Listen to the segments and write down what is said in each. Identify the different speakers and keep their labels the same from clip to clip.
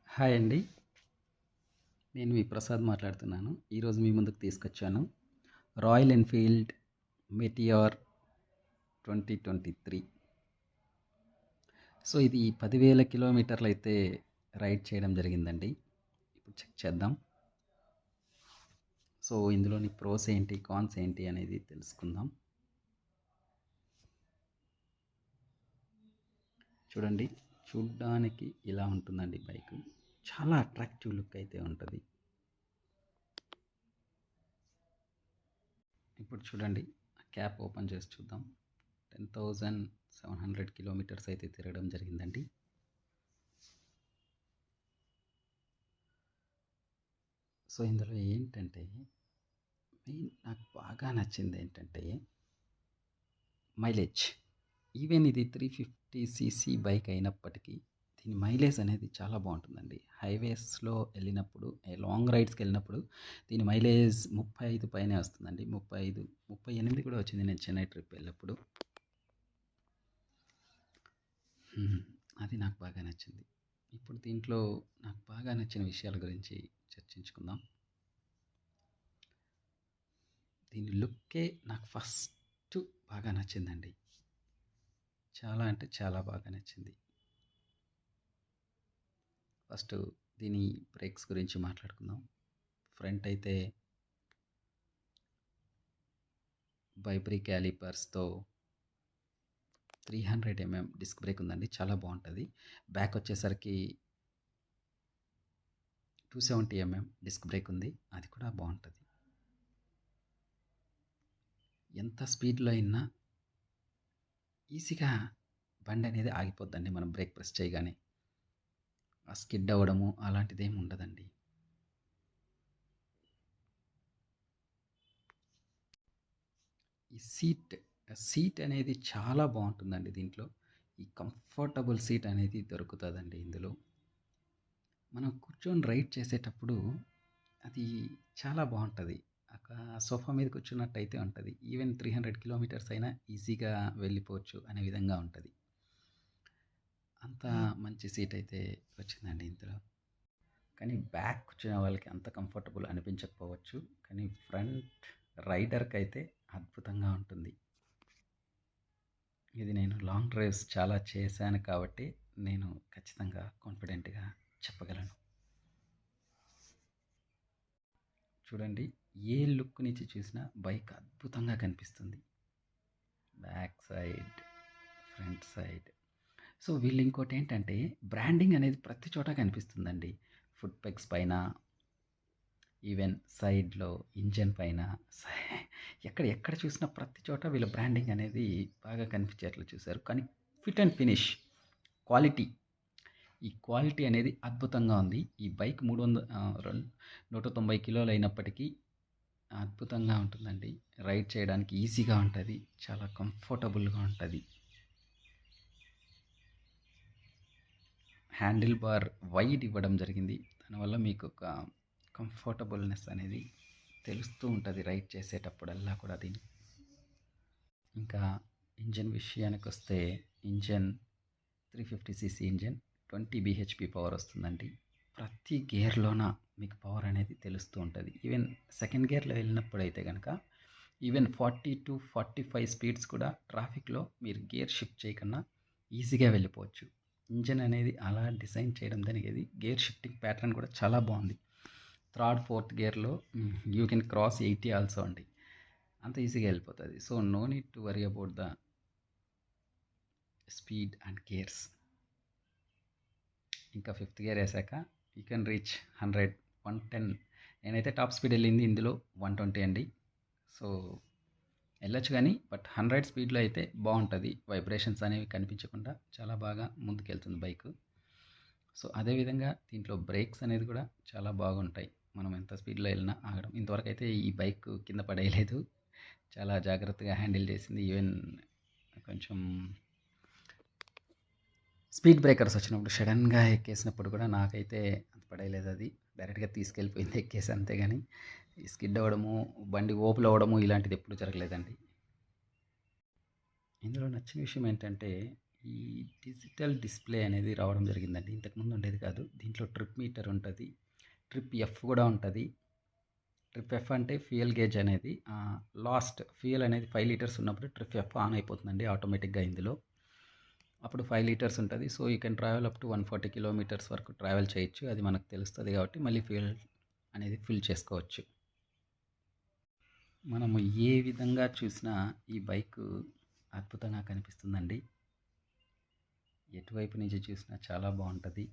Speaker 1: Hi అండి. నేను మీ ప్రసాద్ మాట్లాడుతున్నాను. ఈరోజు మీ ముందుకు తీసుకొచ్చాను రాయల్ ఎన్ఫీల్డ్ మెటియార్ 2023. సో ఇది 10,000 కిలోమీటర్లు అయితే రైడ్ చేయడం జరిగిందండి. ఇప్పుడు చెక్ చేద్దాం. సో ఇందులోని ప్రోస్ ఏంటి, కాన్స్ ఏంటి అనేది తెలుసుకుందాం. చూడండి, చూడ్డానికి ఇలా ఉంటుందండి బైక్. చాలా అట్రాక్టివ్ లుక్ అయితే ఉంటుంది. ఇప్పుడు చూడండి, క్యాప్ ఓపెన్ చేసి చూద్దాం. 10,700 కిలోమీటర్స్ అయితే తిరగడం జరిగిందండి. సో ఇందులో ఏంటంటే మెయిన్ నాకు బాగా నచ్చింది ఏంటంటే మైలేజ్. ఈవెన్ ఇది 350 సీసీ బైక్ అయినప్పటికీ దీని మైలేజ్ అనేది చాలా బాగుంటుందండి. హైవేస్లో వెళ్ళినప్పుడు, లాంగ్ రైడ్స్కి వెళ్ళినప్పుడు దీని మైలేజ్ 35 పైనే వస్తుందండి. 35, 38 కూడా వచ్చింది నేను చెన్నై ట్రిప్ వెళ్ళినప్పుడు. అది నాకు బాగా నచ్చింది. ఇప్పుడు దీంట్లో నాకు బాగా నచ్చిన విషయాల గురించి చర్చించుకుందాం. దీని లుక్కే నాకు ఫస్ట్ బాగా నచ్చిందండి. చాలా అంటే చాలా బాగా నచ్చింది. ఫస్ట్ దీని బ్రేక్స్ గురించి మాట్లాడుకుందాం. ఫ్రంట్ అయితే వైబ్రీ క్యాలిపర్స్తో 300 డిస్క్ బ్రేక్ ఉందండి, చాలా బాగుంటుంది. బ్యాక్ వచ్చేసరికి 270 డిస్క్ బ్రేక్ ఉంది, అది కూడా బాగుంటుంది. ఎంత స్పీడ్లో అయినా ఈజీగా బండి అనేది ఆగిపోద్దండి మనం బ్రేక్ ప్రెస్ చేయగానే. ఆ స్కిడ్ అవ్వడము అలాంటిది ఏమి ఉండదండి. ఈ సీట్ అనేది చాలా బాగుంటుందండి దీంట్లో. ఈ కంఫర్టబుల్ సీట్ అనేది దొరుకుతుందండి ఇందులో. మనం కూర్చొని రైడ్ చేసేటప్పుడు అది చాలా బాగుంటుంది. ఒక సోఫా మీద కూర్చున్నట్టయితే ఉంటుంది. ఈవెన్ 300 కిలోమీటర్స్ అయినా ఈజీగా వెళ్ళిపోవచ్చు అనే విధంగా ఉంటుంది. అంత మంచి సీట్ అయితే వచ్చిందండి ఇందులో. కానీ బ్యాక్ కూర్చునే వాళ్ళకి అంత కంఫర్టబుల్ అనిపించకపోవచ్చు, కానీ ఫ్రంట్ రైడర్కి అయితే అద్భుతంగా ఉంటుంది. ఇది నేను లాంగ్ డ్రైవ్స్ చాలా చేశాను కాబట్టి నేను ఖచ్చితంగా కాన్ఫిడెంట్గా చెప్పగలను. చూడండి, ఏ లుక్ నుంచి చూసినా బైక్ అద్భుతంగా కనిపిస్తుంది. Back side, front side. So వీళ్ళు ఇంకోటి ఏంటంటే బ్రాండింగ్ అనేది ప్రతి చోట కనిపిస్తుందండి. ఫుట్ పెగ్స్ పైన, ఈవెన్ సైడ్లో, ఇంజన్ పైన, ఎక్కడ చూసినా ప్రతి చోట వీళ్ళ బ్రాండింగ్ అనేది బాగా కనిపించేట్లు చూశారు. కానీ ఫిట్ అండ్ ఫినిష్, క్వాలిటీ, ఈ క్వాలిటీ అనేది అద్భుతంగా ఉంది. ఈ బైక్ 190 కిలోలు అయినప్పటికీ అద్భుతంగా ఉంటుందండి. రైడ్ చేయడానికి ఈజీగా ఉంటుంది, చాలా కంఫర్టబుల్గా ఉంటుంది. హ్యాండిల్ బార్ వైడ్ ఇవ్వడం జరిగింది. దానివల్ల మీకు ఒక కంఫర్టబుల్నెస్ అనేది తెలుస్తూ ఉంటుంది రైడ్ చేసేటప్పుడల్లా కూడా. దీన్ని ఇంకా ఇంజన్ విషయానికి వస్తే, engine 350 CC engine, 20 bhp power వస్తుందండి. ప్రతి గేర్లోన మీకు పవర్ అనేది తెలుస్తూ ఉంటుంది. ఈవెన్ సెకండ్ గేర్లో వెళ్ళినప్పుడు అయితే కనుక ఈవెన్ 40 to 45 స్పీడ్స్ కూడా ట్రాఫిక్లో మీరు గేర్ షిఫ్ట్ చేయకుండా ఈజీగా వెళ్ళిపోవచ్చు. ఇంజన్ అనేది అలా డిజైన్ చేయడం జరిగేది. గేర్ షిఫ్టింగ్ ప్యాటర్న్ కూడా చాలా బాగుంది. థర్డ్, ఫోర్త్ గేర్లో యూ కెన్ క్రాస్ 80 ఆల్సో అండి. అంత ఈజీగా వెళ్ళిపోతుంది. So no need to worry about the speed and gears. ఇంకా ఫిఫ్త్ గేర్ వేసాక యూ కెన్ రీచ్ 100, 110. నేనైతే టాప్ స్పీడ్ వెళ్ళింది ఇందులో 120 అండి. సో వెళ్ళొచ్చు, కానీ బట్ 100 స్పీడ్లో అయితే బాగుంటుంది. వైబ్రేషన్స్ అనేవి కనిపించకుండా చాలా బాగా ముందుకెళ్తుంది బైక్. సో అదేవిధంగా దీంట్లో బ్రేక్స్ అనేది కూడా చాలా బాగుంటాయి. మనం ఎంత స్పీడ్లో వెళ్ళినా ఆగడం. ఇంతవరకు అయితే ఈ బైక్ కింద పడేయలేదు, చాలా జాగ్రత్తగా హ్యాండిల్ చేసింది. ఈవెన్ కొంచెం స్పీడ్ బ్రేకర్స్ వచ్చినప్పుడు సడన్గా ఎక్కేసినప్పుడు కూడా నాకైతే అంత పడేయలేదు. అది డైరెక్ట్గా తీసుకెళ్ళిపోయింది ఎక్కేసి, అంతేగాని స్కిడ్ అవ్వడము, బండి ఓపులు అవ్వడము ఇలాంటిది ఎప్పుడు జరగలేదండి. ఇందులో నచ్చిన విషయం ఏంటంటే ఈ డిజిటల్ డిస్‌ప్లే అనేది రావడం జరిగిందండి. ఇంతకుముందు ఉండేది కాదు. దీంట్లో ట్రిప్ మీటర్ ఉంటది. ట్రిప్ ఎఫ్ కూడా ఉంటది. ట్రిప్ ఎఫ్ అంటే ఫ్యూయల్ గేజ్ అనేది లాస్ట్ ఫ్యూయల్ అనేది 5 లీటర్స్ ఉన్నప్పుడు ట్రిప్ ఎఫ్ ఆన్ అయిపోతుందండి ఆటోమేటిక్‌గా ఇందులో. అప్పుడు 5 లీటర్స్ ఉంటది. So, you can travel up to 140 kilometres వరకు ట్రావెల్ చేయొచ్చు. అది మనకు తెలుస్తది కాబట్టి మళ్ళీ ఫ్యూయల్ అనేది ఫిల్ చేసుకోవచ్చు. మనము ఏ విధంగా చూసినా ఈ బైకు అద్భుతంగా కనిపిస్తుందండి. ఎటువైపు నుంచి చూసినా చాలా బావుంటది.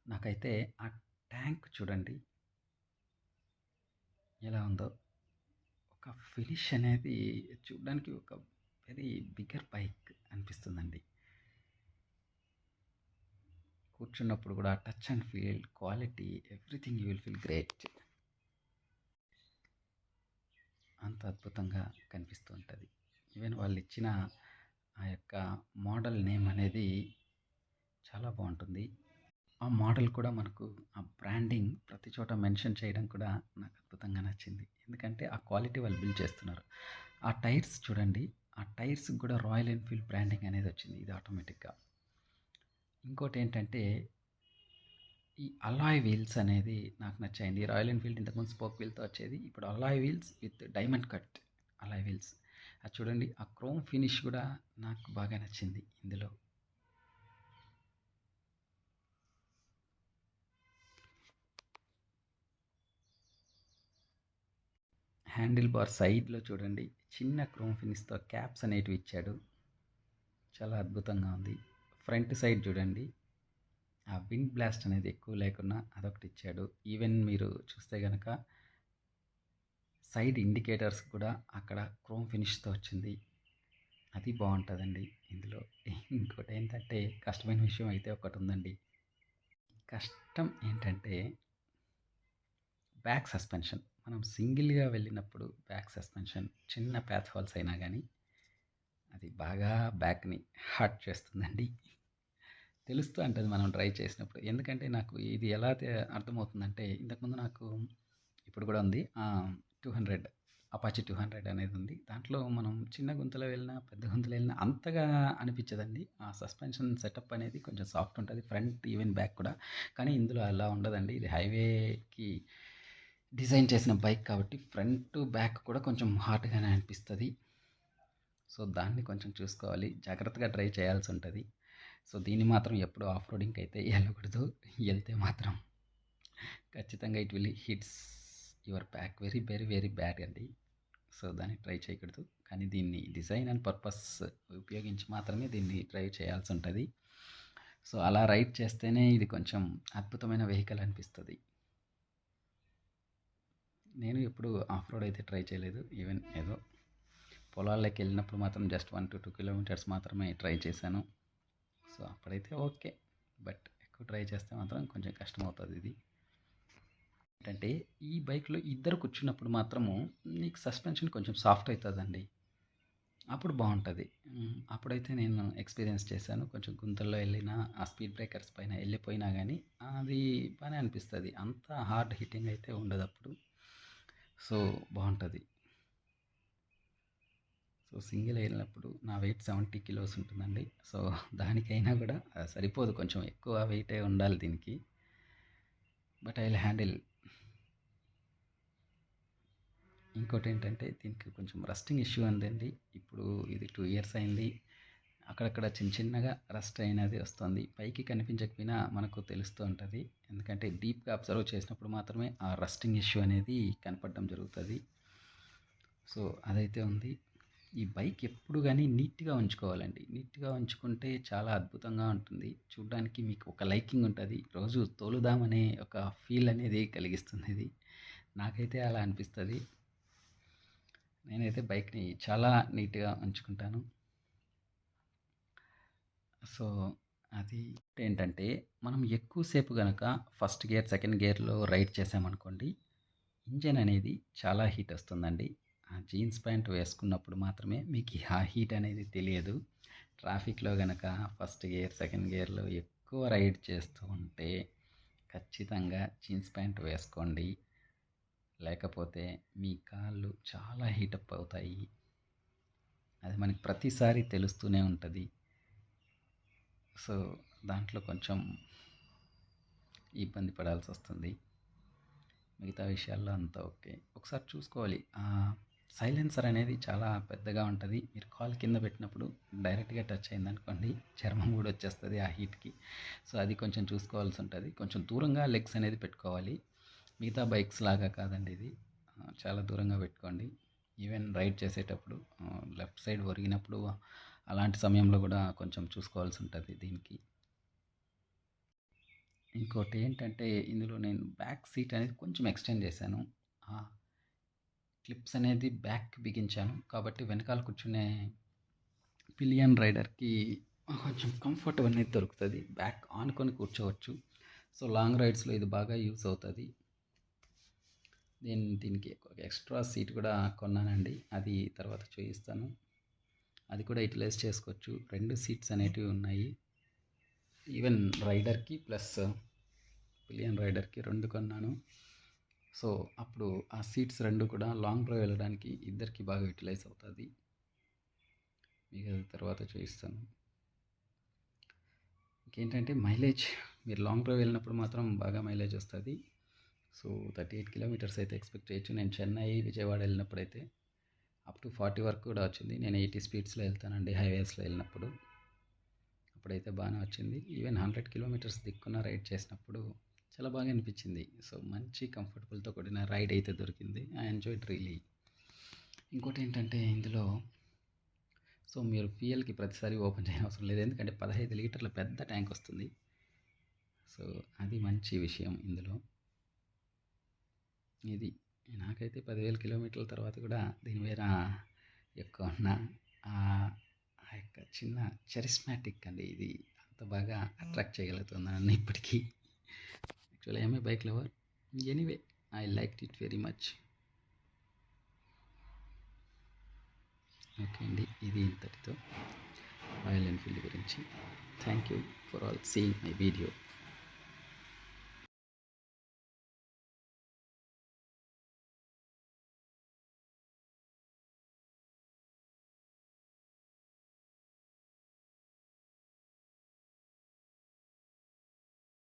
Speaker 1: నాకైతే ఆ ట్యాంక్ చూడండి ఎలా ఉందో. ఒక ఫినిష్ అనేది చూడ్డానికి ఒక వెరీ బిగ్గర్ బైక్ అనిపిస్తుందండి. కూర్చున్నప్పుడు కూడా touch and feel, quality, everything you will feel great. అంత అద్భుతంగా కనిపిస్తూ ఉంటది. ఈవెన్ వాళ్ళిచ్చిన ఆ యొక్క మోడల్ నేమ్ అనేది చాలా బావుంటుంది. ఆ మోడల్ కూడా మనకు ఆ బ్రాండింగ్ ప్రతి చోట మెన్షన్ చేయడం కూడా నాకు అద్భుతంగా నచ్చింది. ఎందుకంటే ఆ క్వాలిటీ వాళ్ళు బిల్డ్ చేస్తున్నారు. ఆ టైర్స్ చూడండి. ఆ టైర్స్‌కి కూడా రాయల్ ఎన్‌ఫీల్డ్ బ్రాండింగ్ అనేది వచ్చింది. ఇది ఆటోమేటిక్‌గా. ఇంకోటేంటంటే ఈ అలాయ్ వీల్స్ అనేది నాకు నచ్చాయండి. రాయల్ ఎన్‌ఫీల్డ్ ఇంతకుముందు స్పోక్ వీల్‌తో వచ్చేది. ఇప్పుడు alloy wheels with diamond cut alloy wheels. అది చూడండి. ఆ క్రోమ్ ఫినిష్ కూడా నాకు బాగా నచ్చింది ఇందులో. హ్యాండిల్ బార్ సైడ్‌లో చూడండి. చిన్న క్రోమ్ ఫినిష్‌తో క్యాప్స్ అనేటివి ఇచ్చాడు. చాలా అద్భుతంగా ఉంది. ఫ్రంట్ సైడ్ చూడండి. ఆ విండ్ బ్లాస్ట్ అనేది ఎక్కువ లేకున్నా అదొకటి ఇచ్చాడు. ఈవెన్ మీరు చూస్తే గనక సైడ్ ఇండికేటర్స్ కూడా అక్కడ క్రోమ్ ఫినిష్‌తో వచ్చింది. అది బావుంటదండి ఇందులో. ఇంకోటేంటంటే కష్టమైన విషయం అయితే ఒకటుందండి. కష్టం ఏంటంటే బ్యాక్ సస్పెన్షన్. మనం సింగిల్‌గా వెళ్ళినప్పుడు బ్యాక్ సస్పెన్షన్ చిన్న పాత్ ఫాల్స్ అయినా గానీ అది బాగా బ్యాక్‌ని హర్ట్ చేస్తుందండి. తెలుస్తూ ఉంటది మనం డ్రైవ్ చేసినప్పుడు. ఎందుకంటే నాకు ఇది ఎలా అర్థమవుతుందంటే ఇంతకుముందు నాకు ఇప్పుడు కూడా ఉంది. 200 అపాచీ 200 అనేది ఉంది. దాంట్లో మనం చిన్న గుంతలో వెళ్ళినా, పెద్ద గుంతలో వెళ్ళినా అంతగా అనిపించదండి. ఆ సస్పెన్షన్ సెటప్ అనేది కొంచెం సాఫ్ట్ ఉంటది. ఫ్రంట్ ఈవెన్ బ్యాక్ కూడా. కానీ ఇందులో అలా ఉండదండి. ఇది హైవేకి డిజైన్ చేసిన బైక్ కాబట్టి ఫ్రంట్, బ్యాక్ కూడా కొంచెం హార్డ్‌గానే అనిపిస్తది. సో, దాన్ని కొంచెం చూసుకోవాలి. జాగ్రత్తగా డ్రైవ్ చేయాల్సి ఉంటది. సో, దీన్ని మాత్రం ఎప్పుడు ఆఫ్ రోడింగ్‌కి అయితే ఎళ్ళకూడదు. ఎళ్తే మాత్రం ఖచ్చితంగా it will hits your back very, very, very bad అండి. సో, దాన్ని ట్రై చేయకూడదు. కానీ దీన్ని డిజైన్ అండ్ పర్పస్ ఉపయోగించి మాత్రమే దీన్ని డ్రైవ్ చేయాల్సి ఉంటది. సో, అలా రైడ్ చేస్తేనే ఇది కొంచెం అద్భుతమైన వెహికల్ అనిపిస్తది. నేను ఎప్పుడు ఆఫ్ రోడ్ అయితే ట్రై చేయలేదు. ఈవెన్ ఏదో పొలాల్లోకి వెళ్ళినప్పుడు మాత్రం జస్ట్ 1-2 కిలోమీటర్స్ మాత్రమే ట్రై చేశాను. సో, అప్పుడైతే ఓకే. బట్ ఎక్కువ ట్రై చేస్తే మాత్రం కొంచెం కష్టమవుతది ఇది. ఏంటంటే ఈ బైక్‌లో ఇద్దరు కూర్చున్నప్పుడు మాత్రము నీకు సస్పెన్షన్ కొంచెం సాఫ్ట్ అయితదండి. అప్పుడు బావుంటది. అప్పుడైతే నేను ఎక్స్‌పీరియన్స్ చేశాను. కొంచెం గుంతల్లో ఎళ్ళినా, ఆ స్పీడ్ బ్రేకర్స్ పైన ఎళ్ళిపోయినా గానీ అది బానే అనిపిస్తది. అంత హార్డ్ హిట్టింగ్ అయితే ఉండదప్పుడు. సో, బావుంటది. సో, సింగిల్ ఎళ్ళినప్పుడు నా వెయిట్ 70 కిలోస్ ఉంటుందండి. సో, దానికైనా గూడా సరిపోదు. కొంచెం ఎక్కువ వెయిటే ఉండాలి దీనికి. But I will handle. ఇంకోటేంటంటే దీనికి కొంచెం రస్టింగ్ ఇష్యూ ఉందండి. ఇప్పుడు ఇది 2 ఇయర్స్ అయింది. అక్కడక్కడ చిన్న చిన్నగా రస్ట్ అయినది వస్తుంది. పైకి కనిపించకపోయినా మనకు తెలుస్తూ ఉంటది. ఎందుకంటే డీప్‌గా అబ్జర్వ్ చేసినప్పుడు మాత్రమే ఆ రస్టింగ్ ఇష్యూ అనేది కనపడడం జరుగుతది. సో, అదైతే ఉంది. ఈ బైక్ ఎప్పుడు గానీ నీట్‌గా ఉంచుకోవాలండి. నీట్‌గా ఉంచుకుంటే చాలా అద్భుతంగా ఉంటుంది. చూడ్డానికి మీకు ఒక లైకింగ్ ఉంటది. రోజు తోలుదామనే ఒక ఫీల్ అనేది కలిగిస్తుంది ఇది. నాకైతే అలా అనిపిస్తది. నేనైతే బైక్‌ని చాలా నీట్‌గా ఉంచుకుంటాను. సో, అది ఏంటంటే మనం ఎక్కువ సేపు గనక ఫస్ట్ గేర్, సెకండ్ గేర్‌లో రైడ్ చేశామనుకోండి, ఇంజిన్ అనేది చాలా హీట్ వస్తుందండి. ఆ జీన్స్ ప్యాంట్ వేసుకున్నప్పుడు మాత్రమే మీకు ఆ హీట్ అనేది తెలియదు. ట్రాఫిక్‌లో గనక ఫస్ట్ గేర్, సెకండ్ గేర్‌లో ఎక్కువ రైడ్ చేస్తూ ఉంటే ఖచ్చితంగా జీన్స్ ప్యాంట్ వేసుకోండి. లేకపోతే మీ కాళ్ళు చాలా హీటప్ అవుతాయి. అది మనకి ప్రతిసారి తెలుస్తూనే ఉంటుంది. సో, దాంట్లో కొంచెం ఇబ్బంది పడాల్సొస్తుంది. మిగతా విషయాల్లో అంతా ఓకే. ఒకసారి చూసుకోవాలి. సైలెన్సర్ అనేది చాలా పెద్దగా ఉంటది. మీరు కాలు కింద పెట్టినప్పుడు డైరెక్ట్‌గా టచ్ అయిందనుకోండి, చర్మం గూడా వచ్చేస్తది ఆ హీట్‌కి. సో, అది కొంచెం చూసుకోవాల్సుంటది. కొంచెం దూరంగా లెగ్స్ అనేది పెట్టుకోవాలి. మిగతా బైక్స్ లాగా కాదండి ఇది. చాలా దూరంగా పెట్టుకోండి. ఈవెన్ రైడ్ చేసేటప్పుడు లెఫ్ట్ సైడ్ ఒరిగినప్పుడు అలాంటి సమయంలో గూడా కొంచెం చూసుకోవాల్సుంటది దీనికి. ఇంకోటేంటంటే ఇందులో నేను బ్యాక్ సీట్ అనేది కొంచెం ఎక్స్‌టెండ్ చేశాను. ఆ క్లిప్స్ అనేది బ్యాక్‌కి బిగించాను. కాబట్టి వెనకాల కూర్చునే పిలియన్ రైడర్‌కి కొంచెం కంఫర్ట్ అనేది దొరుకుతది. బ్యాక్ ఆనుకొని కూర్చోవచ్చు. సో, లాంగ్ రైడ్స్‌లో ఇది బాగా యూజ్ అవుతది. నేను దీనికి ఒక ఎక్స్‌ట్రా సీట్ కూడా కొన్నానండి. అది తర్వాత చూపిస్తాను. అది కూడా యుటిలైజ్ చేసుకోవచ్చు. 2 సీట్స్ అనేటివి ఉన్నాయి. ఈవెన్ రైడర్‌కి ప్లస్ పిలియన్ రైడర్‌కి 2 కొన్నాను. సో, అప్పుడు ఆ సీట్స్ 2 కూడా లాంగ్ డ్రైవ్ వెళ్ళడానికి ఇద్దరికీ బాగా యుటిలైజ్ అవుతది. మీకు అది తర్వాత చూపిస్తాను. ఇంకేంటంటే మైలేజ్ మీరు లాంగ్ డ్రైవ్ వెళ్ళినప్పుడు మాత్రం బాగా మైలేజ్ వస్తది. సో, 38 కిలోమీటర్స్ అయితే ఎక్స్‌పెక్ట్ చేయొచ్చు. నేను చెన్నై, విజయవాడ వెళ్ళినప్పుడైతే అప్ టు 40 వరకు కూడా వచ్చింది. నేను 80 స్పీడ్స్‌లో వెళ్తానండి హైవేస్‌లో వెళ్ళినప్పుడు. అప్పుడైతే బాగానే వచ్చింది. ఈవెన్ 100 కిలోమీటర్స్ దిక్కున రైడ్ చేసినప్పుడు చాలా బాగా అనిపించింది. సో, మంచి కంఫర్టబుల్‌తో కూడిన రైడ్ అయితే దొరికింది. I enjoyed really. ఇంకోటేంటంటే ఇందులో సో, మీరు ఫ్యూయల్‌కి ప్రతిసారి ఓపెన్ చేయనవసరం లేదు. ఎందుకంటే 15 లీటర్ల పెద్ద ట్యాంక్ వస్తుంది. సో, అది మంచి విషయం ఇందులో. ఇది నాకైతే 10,000 కిలోమీటర్ల తర్వాత కూడా దీని మీద యొక్క ఉన్న ఆహ్, ఆ యొక్క చిన్న చరిస్మాటిక్ అండి ఇది అంత బాగా అట్రాక్ట్ చేయగలుగుతుంది నన్ను ఇప్పటికీ. Actually I am a bike lover. Anyway I liked it very much. Okay అండి. ఇది ఇంతటితో రాయల్ ఎన్ఫీల్డ్ గురించి. Thank you for all seeing my video.